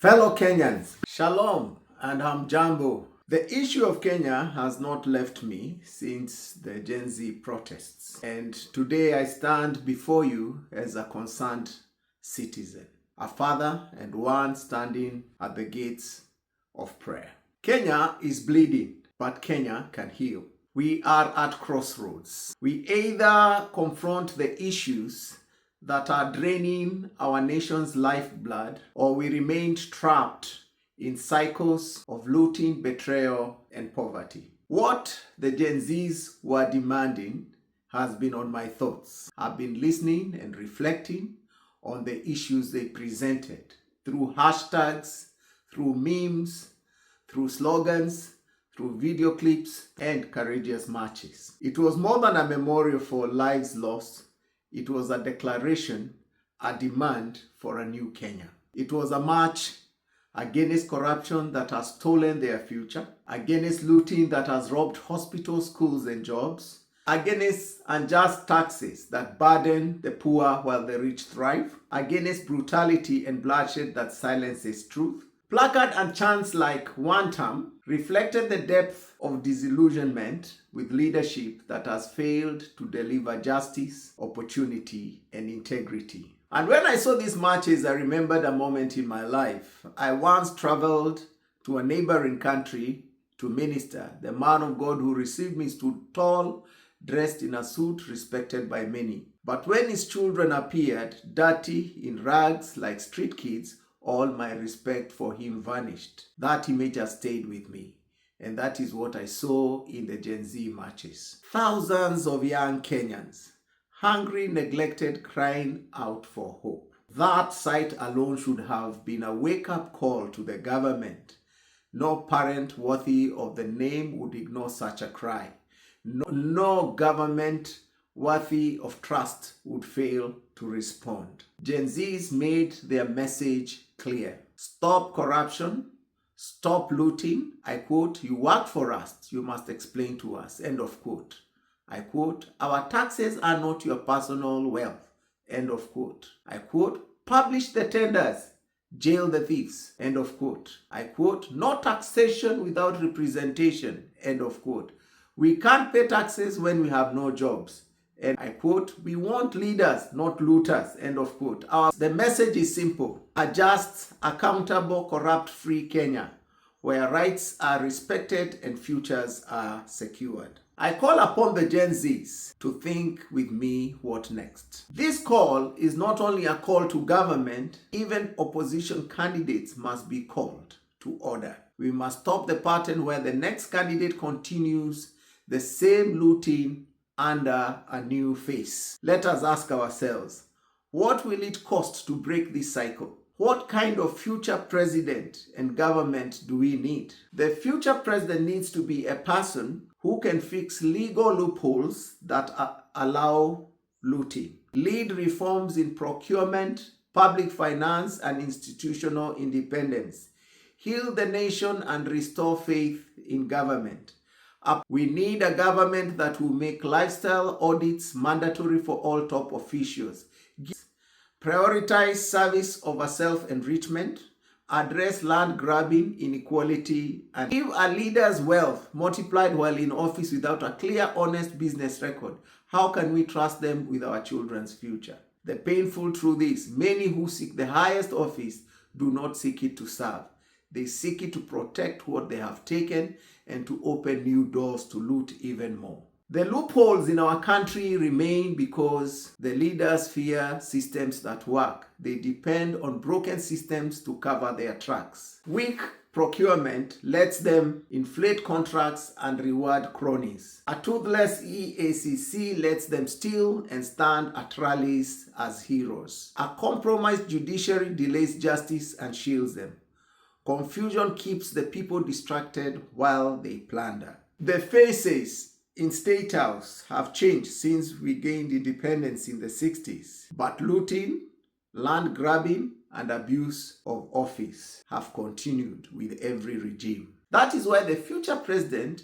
Fellow Kenyans, Shalom and Hamjambo. The issue of Kenya has not left me since the Gen Z protests. And today I stand before you as a concerned citizen, a father and one standing at the gates of prayer. Kenya is bleeding, but Kenya can heal. We are at crossroads. We either confront the issues that are draining our nation's lifeblood, or we remain trapped in cycles of looting, betrayal, and poverty. What the Gen Zs were demanding has been on my thoughts. I've been listening and reflecting on the issues they presented through hashtags, through memes, through slogans, through video clips, and courageous marches. It was more than a memorial for lives lost. It was a declaration, a demand for a new Kenya. It was a march against corruption that has stolen their future, against looting that has robbed hospitals, schools, and jobs, against unjust taxes that burden the poor while the rich thrive, against brutality and bloodshed that silences truth. Placard and chants like "one term" reflected the depth of disillusionment with leadership that has failed to deliver justice, opportunity, and integrity. And when I saw these marches, I remembered a moment in my life. I once traveled to a neighboring country to minister. The man of God who received me stood tall, dressed in a suit, respected by many. But when his children appeared, dirty, in rags like street kids, all my respect for him vanished. That image has stayed with me. And that is what I saw in the Gen Z marches. Thousands of young Kenyans, hungry, neglected, crying out for hope. That sight alone should have been a wake-up call to the government. No parent worthy of the name would ignore such a cry. No government worthy of trust would fail to respond. Gen Zs made their message clear. Stop corruption. Stop looting. I quote, "You work for us, you must explain to us." End of quote. I quote, "Our taxes are not your personal wealth." End of quote. I quote, "Publish the tenders, jail the thieves." End of quote. I quote, "No taxation without representation." End of quote. "We can't pay taxes when we have no jobs." And I quote, "We want leaders, not looters." End of quote. The message is simple. A just, accountable, corrupt-free Kenya, where rights are respected and futures are secured. I call upon the Gen Zs to think with me what next. This call is not only a call to government, even opposition candidates must be called to order. We must stop the pattern where the next candidate continues the same looting under a new face. Let us ask ourselves, what will it cost to break this cycle? What kind of future president and government do we need? The future president needs to be a person who can fix legal loopholes that allow looting, lead reforms in procurement, public finance, and institutional independence, heal the nation and restore faith in government. We need a government that will make lifestyle audits mandatory for all top officials, prioritize service over self-enrichment, address land grabbing, inequality, and give our leaders wealth multiplied while in office without a clear, honest business record. How can we trust them with our children's future? The painful truth is, many who seek the highest office do not seek it to serve. They seek it to protect what they have taken and to open new doors to loot even more. The loopholes in our country remain because the leaders fear systems that work. They depend on broken systems to cover their tracks. Weak procurement lets them inflate contracts and reward cronies. A toothless EACC lets them steal and stand at rallies as heroes. A compromised judiciary delays justice and shields them. Confusion keeps the people distracted while they plunder. The faces in State House have changed since we gained independence in the 60s. But looting, land grabbing, and abuse of office have continued with every regime. That is why the future president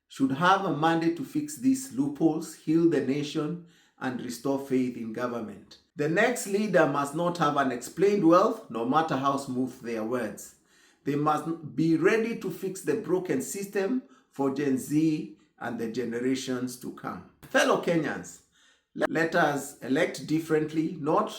should have a mandate to fix these loopholes, heal the nation, and restore faith in government. The next leader must not have unexplained wealth, no matter how smooth their words. They must be ready to fix the broken system for Gen Z and the generations to come. Fellow Kenyans, let us elect differently, not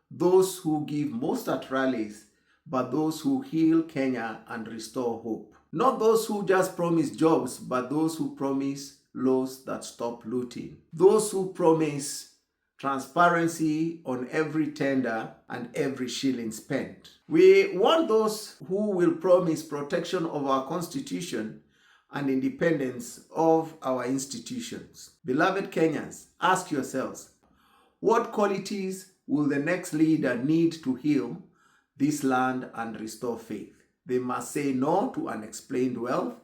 those who give most at rallies, but those who heal Kenya and restore hope. Not those who just promise jobs, but those who promise laws that stop looting. Those who promise transparency on every tender and every shilling spent. We want those who will promise protection of our Constitution and independence of our institutions. Beloved Kenyans, ask yourselves, what qualities will the next leader need to heal this land and restore faith? They must say no to unexplained wealth.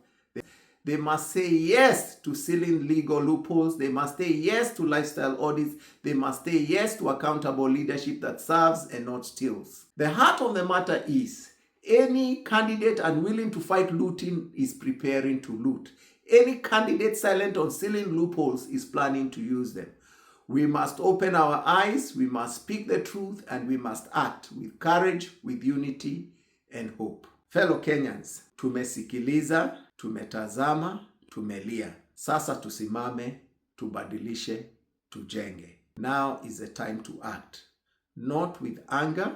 They must say yes to sealing legal loopholes. They must say yes to lifestyle audits. They must say yes to accountable leadership that serves and not steals. The heart of the matter is, any candidate unwilling to fight looting is preparing to loot. Any candidate silent on sealing loopholes is planning to use them. We must open our eyes, we must speak the truth, and we must act with courage, with unity and hope. Fellow Kenyans, tumesikiliza, tumetazama, tumelia. Sasa tusimame, tubadilishe, tujenge. Now is the time to act. Not with anger,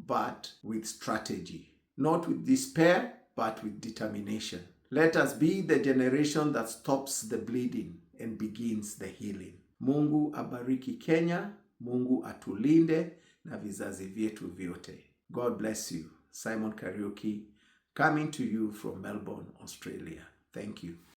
but with strategy. Not with despair, but with determination. Let us be the generation that stops the bleeding and begins the healing. Mungu abariki Kenya, Mungu atulinde na vizazi vyetu vyote. God bless you. Simon Kariuki, coming to you from Melbourne, Australia. Thank you.